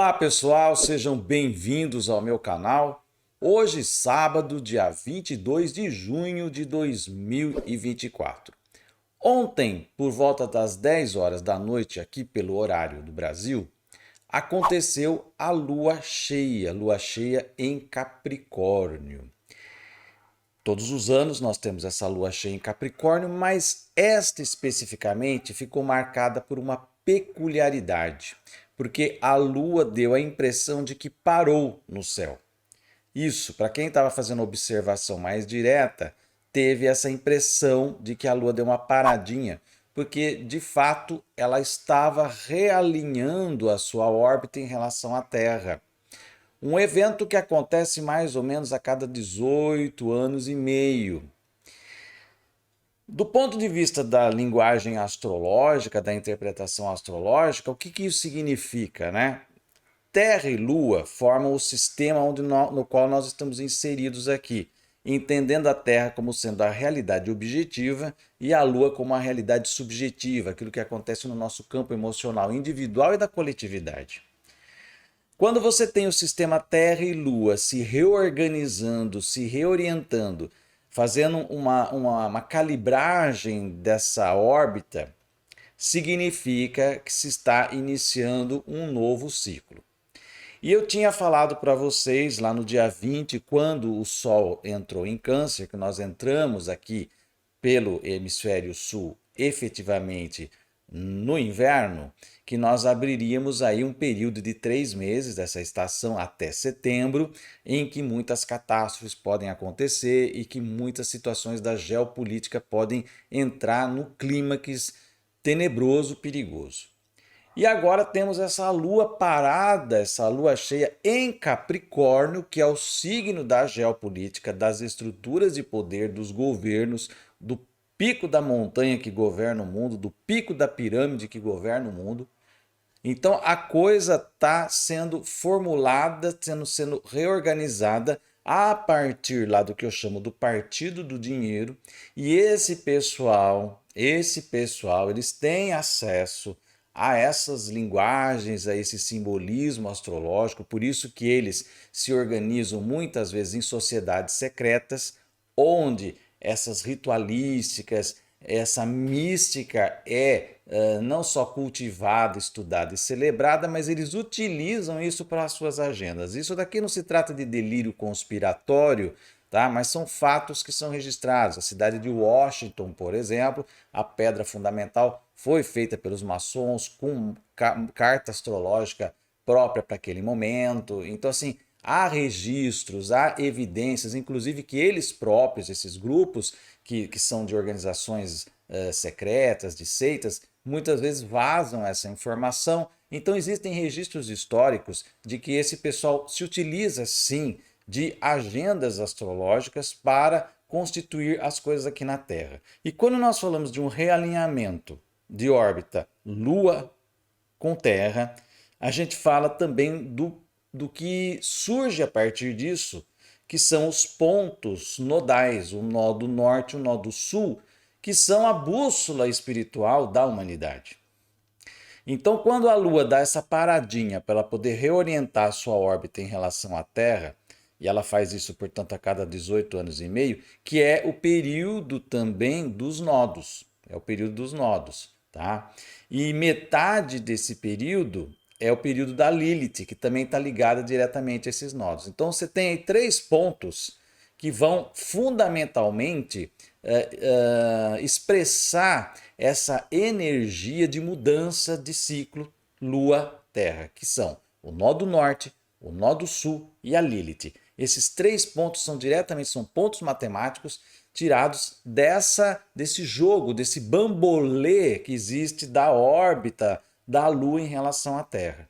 Olá pessoal, sejam bem-vindos ao meu canal. Hoje, sábado, dia 22 de junho de 2024. Ontem, por volta das 10 horas da noite, aqui pelo horário do Brasil, aconteceu a lua cheia em Capricórnio. Todos os anos nós temos essa lua cheia em Capricórnio, mas esta especificamente ficou marcada por uma peculiaridade, porque a lua deu a impressão de que parou no céu. Isso, para quem estava fazendo observação mais direta, teve essa impressão de que a lua deu uma paradinha, porque de fato ela estava realinhando a sua órbita em relação à Terra. Um evento que acontece mais ou menos a cada 18 anos e meio. Do ponto de vista da linguagem astrológica, da interpretação astrológica, o que isso significa, né? Terra e Lua formam o sistema no qual nós estamos inseridos aqui, entendendo a Terra como sendo a realidade objetiva e a Lua como a realidade subjetiva, aquilo que acontece no nosso campo emocional individual e da coletividade. Quando você tem o sistema Terra e Lua se reorganizando, se reorientando, fazendo uma calibragem dessa órbita, significa que se está iniciando um novo ciclo. E eu tinha falado para vocês lá no dia 20, quando o Sol entrou em Câncer, que nós entramos aqui pelo hemisfério sul efetivamente no inverno, que nós abriríamos aí um período de 3 meses dessa estação até setembro, em que muitas catástrofes podem acontecer e que muitas situações da geopolítica podem entrar no clímax tenebroso, perigoso. E agora temos essa lua parada, essa lua cheia em Capricórnio, que é o signo da geopolítica, das estruturas de poder, dos governos, do pico da montanha que governa o mundo, do pico da pirâmide que governa o mundo. Então a coisa está sendo formulada, sendo reorganizada a partir lá do que eu chamo do partido do dinheiro. E esse pessoal, eles têm acesso a essas linguagens, a esse simbolismo astrológico, por isso que eles se organizam muitas vezes em sociedades secretas, onde essas ritualísticas, essa mística é não só cultivada, estudada e celebrada, mas eles utilizam isso para as suas agendas. Isso daqui não se trata de delírio conspiratório, tá? Mas são fatos que são registrados. A cidade de Washington, por exemplo, a pedra fundamental foi feita pelos maçons com carta astrológica própria para aquele momento. Então, assim, há registros, há evidências, inclusive que eles próprios, esses grupos que são de organizações secretas, de seitas, muitas vezes vazam essa informação. Então existem registros históricos de que esse pessoal se utiliza sim de agendas astrológicas para constituir as coisas aqui na Terra. E quando nós falamos de um realinhamento de órbita Lua com Terra, a gente fala também do que surge a partir disso, que são os pontos nodais, o nó do norte e o nó do sul, que são a bússola espiritual da humanidade. Então, quando a Lua dá essa paradinha para ela poder reorientar a sua órbita em relação à Terra, e ela faz isso, portanto, a cada 18 anos e meio, que é o período também dos nodos. É o período dos nodos, tá? E metade desse período é o período da Lilith, que também está ligada diretamente a esses nodos. Então você tem aí 3 pontos que vão fundamentalmente expressar essa energia de mudança de ciclo Lua-Terra, que são o nó do norte, o nó do sul e a Lilith. Esses 3 pontos são pontos matemáticos tirados desse jogo, desse bambolê que existe da órbita da Lua em relação à Terra.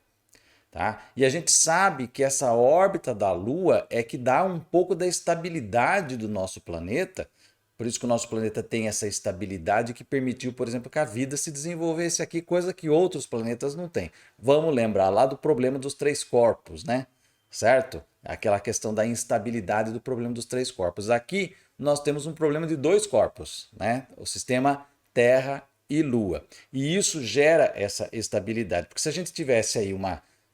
Tá? E a gente sabe que essa órbita da Lua é que dá um pouco da estabilidade do nosso planeta, por isso que o nosso planeta tem essa estabilidade que permitiu, por exemplo, que a vida se desenvolvesse aqui, coisa que outros planetas não têm. Vamos lembrar lá do problema dos 3 corpos, né? Certo? Aquela questão da instabilidade do problema dos 3 corpos. Aqui nós temos um problema de 2 corpos, né? O sistema Terra e Lua. E isso gera essa estabilidade, porque se a gente tivesse aí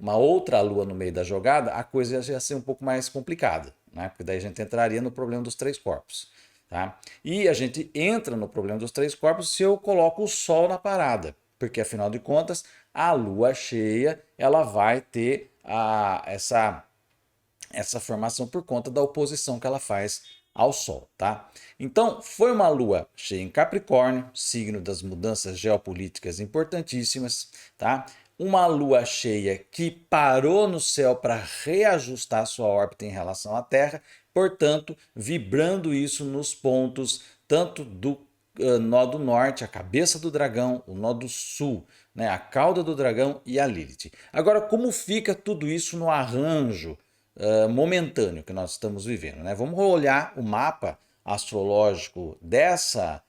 uma outra lua no meio da jogada, a coisa já ia ser um pouco mais complicada, né? Porque daí a gente entraria no problema dos três corpos. Tá? E a gente entra no problema dos três corpos se eu coloco o Sol na parada, porque afinal de contas a lua cheia ela vai ter essa formação por conta da oposição que ela faz ao Sol, tá? Então, foi uma lua cheia em Capricórnio, signo das mudanças geopolíticas importantíssimas, tá? Uma lua cheia que parou no céu para reajustar sua órbita em relação à Terra, portanto, vibrando isso nos pontos tanto do nó do norte, a cabeça do dragão, o nó do sul, né, a cauda do dragão e a Lilith. Agora, como fica tudo isso no arranjo momentâneo que nós estamos vivendo, né? Vamos olhar o mapa astrológico dessa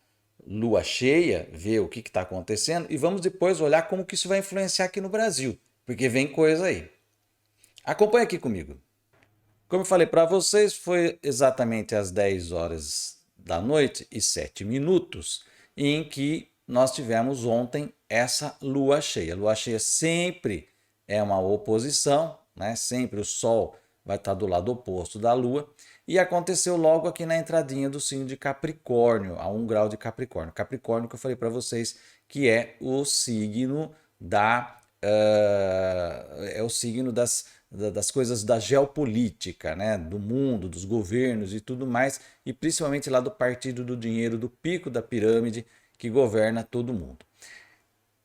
lua cheia, ver o que está acontecendo e vamos depois olhar como que isso vai influenciar aqui no Brasil, porque vem coisa aí. Acompanhe aqui comigo. Como eu falei para vocês, foi exatamente às 10 horas da noite e 7 minutos em que nós tivemos ontem essa lua cheia. A lua cheia sempre é uma oposição, né? Sempre o Sol vai estar do lado oposto da Lua, e aconteceu logo aqui na entradinha do signo de Capricórnio, a 1 grau de Capricórnio. Capricórnio que eu falei para vocês que é o signo é o signo das coisas da geopolítica, né? Do mundo, dos governos e tudo mais, e principalmente lá do partido do dinheiro, do pico da pirâmide que governa todo mundo.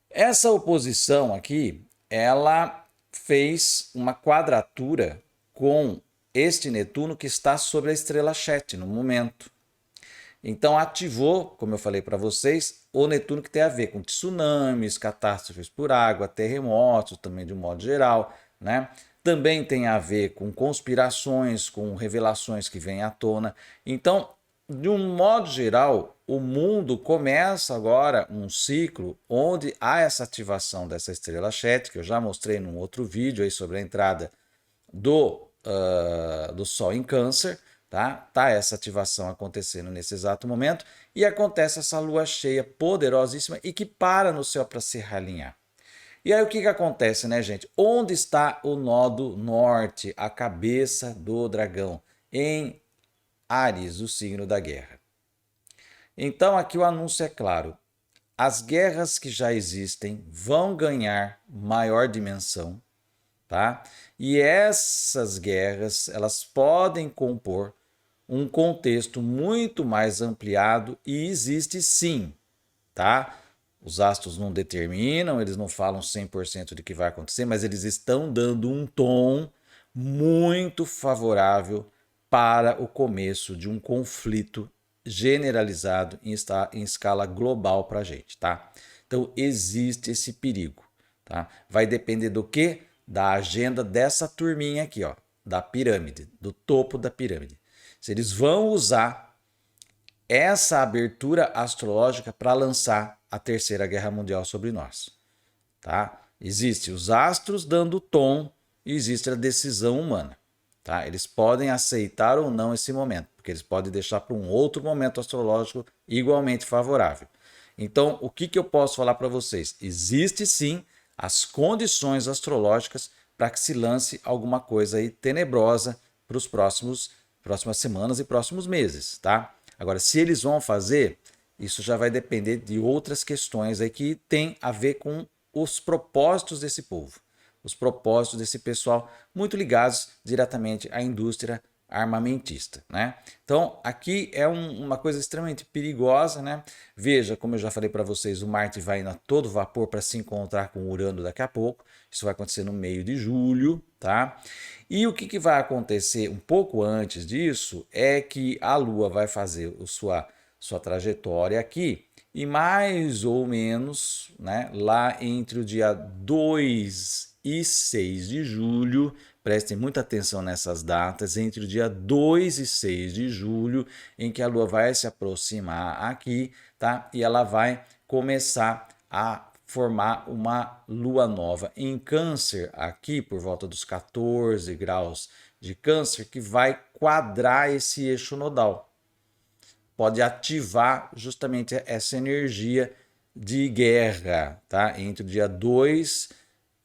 Essa oposição aqui, ela fez uma quadratura com este Netuno que está sobre a estrela Chet no momento. Então ativou, como eu falei para vocês, o Netuno que tem a ver com tsunamis, catástrofes por água, terremotos também de um modo geral, né? Também tem a ver com conspirações, com revelações que vêm à tona. Então, de um modo geral, o mundo começa agora um ciclo onde há essa ativação dessa estrela Chet, que eu já mostrei num outro vídeo aí sobre a entrada do Sol em Câncer, tá? Tá essa ativação acontecendo nesse exato momento e acontece essa lua cheia poderosíssima e que para no céu para se realinhar. E aí o que acontece, né, gente? Onde está o nó do norte, a cabeça do dragão? Em Áries, o signo da guerra. Então aqui o anúncio é claro. As guerras que já existem vão ganhar maior dimensão, tá? E essas guerras, elas podem compor um contexto muito mais ampliado e existe sim, tá? Os astros não determinam, eles não falam 100% de que vai acontecer, mas eles estão dando um tom muito favorável para o começo de um conflito generalizado em escala global para a gente, tá? Então existe esse perigo, tá? Vai depender do quê? Da agenda dessa turminha aqui, ó, da pirâmide, do topo da pirâmide. Se eles vão usar essa abertura astrológica para lançar a Terceira Guerra Mundial sobre nós, tá? Existe os astros dando tom e existe a decisão humana, tá? Eles podem aceitar ou não esse momento, porque eles podem deixar para um outro momento astrológico igualmente favorável. Então, o que eu posso falar para vocês? Existe sim as condições astrológicas para que se lance alguma coisa aí tenebrosa para os próximas semanas e próximos meses, tá? Agora, se eles vão fazer, isso já vai depender de outras questões aí que tem a ver com os propósitos desse povo, os propósitos desse pessoal muito ligados diretamente à indústria armamentista, né? Então, aqui é uma coisa extremamente perigosa, né? Veja, como eu já falei para vocês, o Marte vai indo a todo vapor para se encontrar com o Urano daqui a pouco. Isso vai acontecer no meio de julho, tá? E o que vai acontecer um pouco antes disso é que a Lua vai fazer sua trajetória aqui e mais ou menos, né, lá entre o dia 2 e 6 de julho, prestem muita atenção nessas datas, entre o dia 2 e 6 de julho, em que a Lua vai se aproximar aqui, tá? E ela vai começar a formar uma lua nova em Câncer, aqui por volta dos 14 graus de Câncer, que vai quadrar esse eixo nodal. Pode ativar justamente essa energia de guerra, tá? Entre o dia 2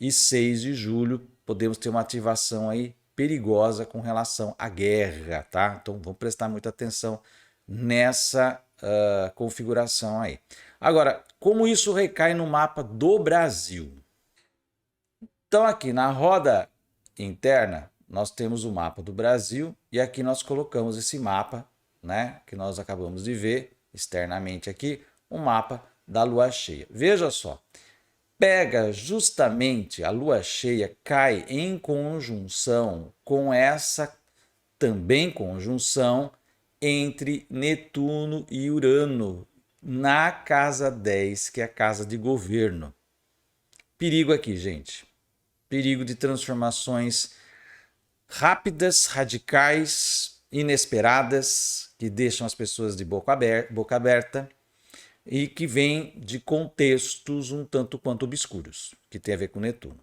e 6 de julho, podemos ter uma ativação aí perigosa com relação à guerra, tá? Então vamos prestar muita atenção nessa configuração aí. Agora, como isso recai no mapa do Brasil? Então aqui na roda interna nós temos o mapa do Brasil e aqui nós colocamos esse mapa, né, que nós acabamos de ver externamente aqui, o mapa da lua cheia. Veja só, pega justamente a lua cheia, cai em conjunção com essa também conjunção entre Netuno e Urano na casa 10, que é a casa de governo. Perigo aqui, gente. Perigo de transformações rápidas, radicais, inesperadas, que deixam as pessoas de boca aberta e que vêm de contextos um tanto quanto obscuros, que tem a ver com Netuno.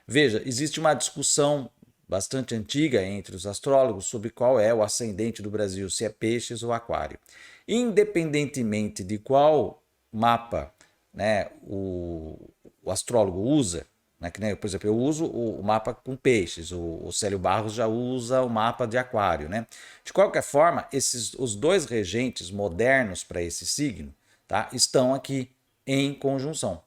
Veja, existe uma discussão bastante antiga entre os astrólogos sobre qual é o ascendente do Brasil, se é Peixes ou Aquário. Independentemente de qual mapa, né, o astrólogo usa, né, que nem, por exemplo, eu uso o mapa com Peixes, o Célio Barros já usa o mapa de Aquário. Né? De qualquer forma, os dois regentes modernos para esse signo, tá, estão aqui em conjunção.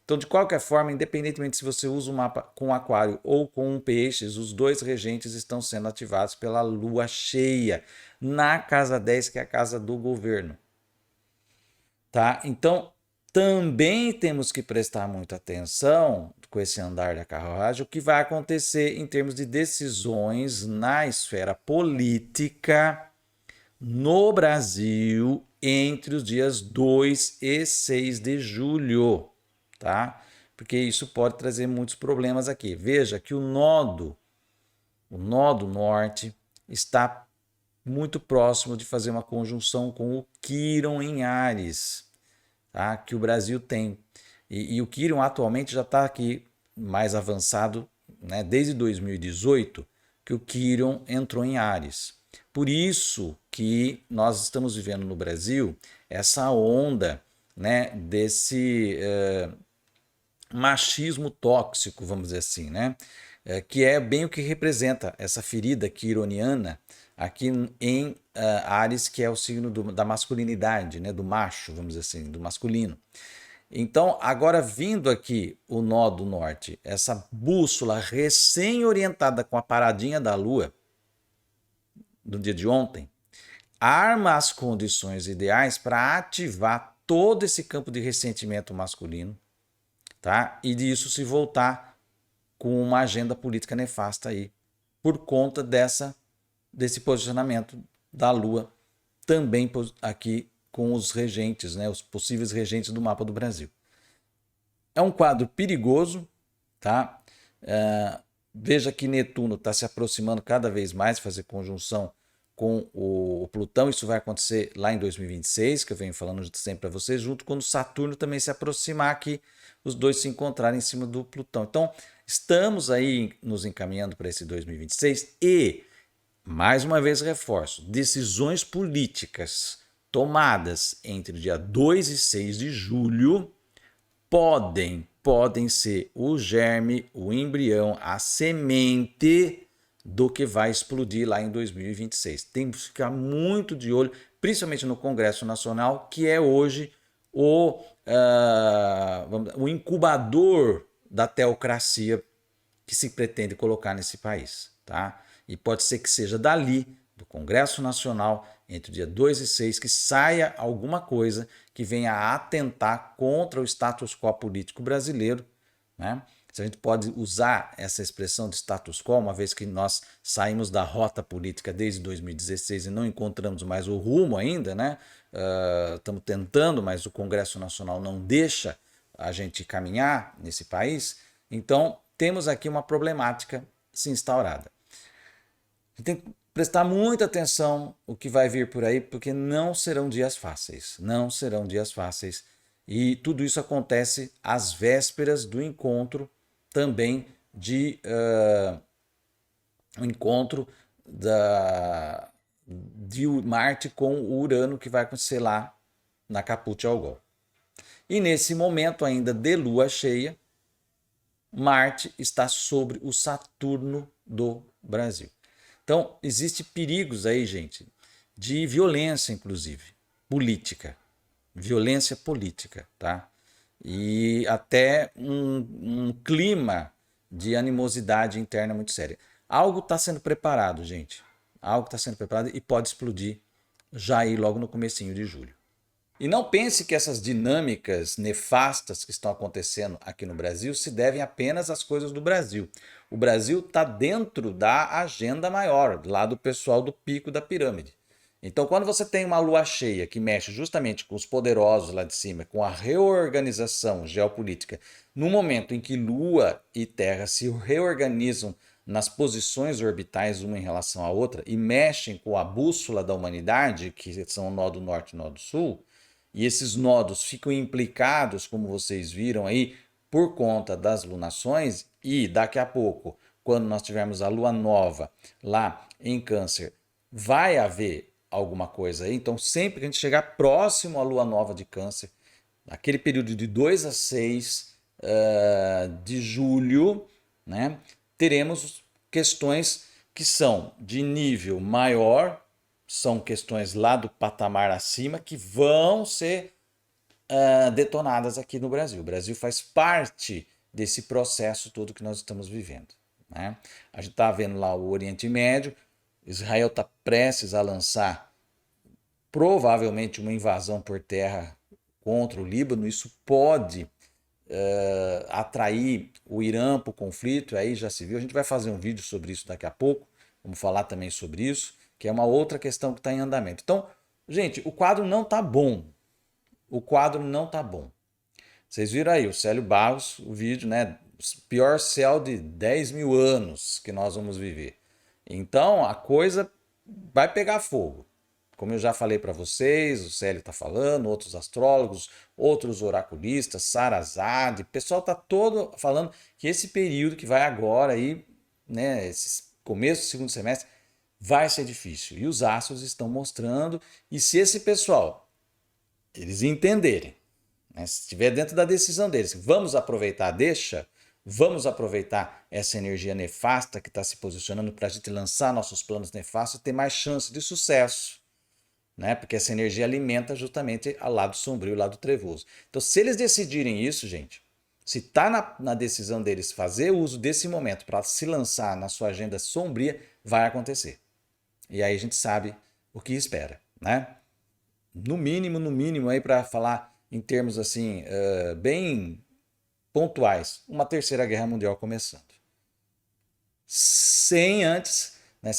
Então, de qualquer forma, independentemente se você usa um mapa com Aquário ou com Peixes, os dois regentes estão sendo ativados pela lua cheia na casa 10, que é a casa do governo. Tá? Então, também temos que prestar muita atenção com esse andar da carruagem, o que vai acontecer em termos de decisões na esfera política no Brasil entre os dias 2 e 6 de julho. Tá? Porque isso pode trazer muitos problemas aqui. Veja que o nodo norte está muito próximo de fazer uma conjunção com o Quirón em Áries, tá? Que o Brasil tem. E o Quirón atualmente já está aqui mais avançado, né? Desde 2018 que o Quirón entrou em Áries. Por isso que nós estamos vivendo no Brasil essa onda, né, desse machismo tóxico, vamos dizer assim, né? Que é bem o que representa essa ferida quironiana aqui em Áries, que é o signo da masculinidade, né? Do macho, vamos dizer assim, do masculino. Então, agora vindo aqui o nó do norte, essa bússola recém-orientada com a paradinha da lua, do dia de ontem, arma as condições ideais para ativar todo esse campo de ressentimento masculino, tá? E disso se voltar com uma agenda política nefasta aí, por conta desse posicionamento da Lua, também aqui com os regentes, né? Os possíveis regentes do mapa do Brasil. É um quadro perigoso, tá? Veja que Netuno está se aproximando cada vez mais, fazer conjunção com o Plutão. Isso vai acontecer lá em 2026, que eu venho falando sempre para vocês, junto quando Saturno também se aproximar aqui, os dois se encontrarem em cima do Plutão. Então, estamos aí nos encaminhando para esse 2026 e, mais uma vez reforço, decisões políticas tomadas entre o dia 2 e 6 de julho podem ser o germe, o embrião, a semente do que vai explodir lá em 2026. Temos que ficar muito de olho, principalmente no Congresso Nacional, que é hoje o incubador da teocracia que se pretende colocar nesse país. Tá? E pode ser que seja dali, do Congresso Nacional, entre o dia 2 e 6, que saia alguma coisa que venha a atentar contra o status quo político brasileiro, né? Se a gente pode usar essa expressão de status quo, uma vez que nós saímos da rota política desde 2016 e não encontramos mais o rumo ainda, né? Estamos tentando, mas o Congresso Nacional não deixa a gente caminhar nesse país. Então, temos aqui uma problemática se instaurada. A gente tem que prestar muita atenção o que vai vir por aí, porque não serão dias fáceis. Não serão dias fáceis. E tudo isso acontece às vésperas do encontro também de um encontro de Marte com o Urano, que vai acontecer lá na Caput Algol. E nesse momento ainda de lua cheia, Marte está sobre o Saturno do Brasil. Então, existe perigos aí, gente, de violência, inclusive, política. Violência política, tá? E até um clima de animosidade interna muito séria. Algo está sendo preparado, gente. Algo está sendo preparado e pode explodir já aí logo no comecinho de julho. E não pense que essas dinâmicas nefastas que estão acontecendo aqui no Brasil se devem apenas às coisas do Brasil. O Brasil está dentro da agenda maior, lá do pessoal do pico da pirâmide. Então, quando você tem uma lua cheia que mexe justamente com os poderosos lá de cima, com a reorganização geopolítica, no momento em que Lua e Terra se reorganizam nas posições orbitais uma em relação à outra e mexem com a bússola da humanidade, que são o nó do norte e o nó do sul, e esses nodos ficam implicados, como vocês viram aí, por conta das lunações, e daqui a pouco, quando nós tivermos a lua nova lá em Câncer, vai haver alguma coisa aí. Então, sempre que a gente chegar próximo à lua nova de Câncer, naquele período de 2 a 6 de julho, né, teremos questões que são de nível maior, são questões lá do patamar acima que vão ser detonadas aqui no Brasil. O Brasil faz parte desse processo todo que nós estamos vivendo, né? A gente está vendo lá o Oriente Médio, Israel está prestes a lançar provavelmente uma invasão por terra contra o Líbano. Isso pode atrair o Irã para o conflito, aí já se viu. A gente vai fazer um vídeo sobre isso daqui a pouco, vamos falar também sobre isso, que é uma outra questão que está em andamento. Então, gente, o quadro não está bom. O quadro não está bom. Vocês viram aí, o Célio Barros, o vídeo, né? Pior céu de 10 mil anos que nós vamos viver. Então, a coisa vai pegar fogo. Como eu já falei para vocês, o Célio está falando, outros astrólogos, outros oraculistas, Sarazade, o pessoal está todo falando que esse período que vai agora aí, né, esse começo do segundo semestre, vai ser difícil. E os astros estão mostrando, e se esse pessoal, eles entenderem, né, se estiver dentro da decisão deles, vamos aproveitar, vamos aproveitar essa energia nefasta que está se posicionando para a gente lançar nossos planos nefastos e ter mais chance de sucesso, né? Porque essa energia alimenta justamente o lado sombrio, o lado trevoso. Então, se eles decidirem isso, gente, se está na decisão deles fazer uso desse momento para se lançar na sua agenda sombria, vai acontecer. E aí a gente sabe o que espera, né? No mínimo aí para falar em termos assim, bem pontuais, uma terceira guerra mundial começando. Sem antes, né,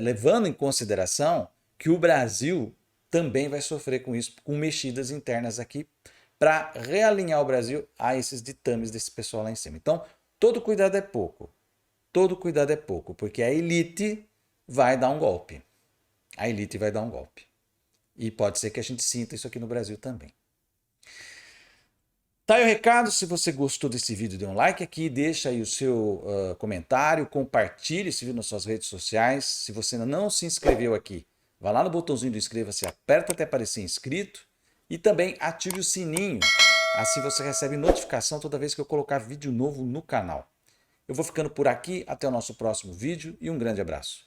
levando em consideração que o Brasil também vai sofrer com isso, com mexidas internas aqui, para realinhar o Brasil a esses ditames desse pessoal lá em cima. Então, todo cuidado é pouco. Todo cuidado é pouco, porque a elite vai dar um golpe. A elite vai dar um golpe. E pode ser que a gente sinta isso aqui no Brasil também. Tá aí o recado. Se você gostou desse vídeo, dê um like aqui, deixa aí o seu comentário, compartilhe esse vídeo nas suas redes sociais. Se você ainda não se inscreveu aqui, vá lá no botãozinho do inscreva-se, aperta até aparecer inscrito e também ative o sininho. Assim você recebe notificação toda vez que eu colocar vídeo novo no canal. Eu vou ficando por aqui, até o nosso próximo vídeo e um grande abraço.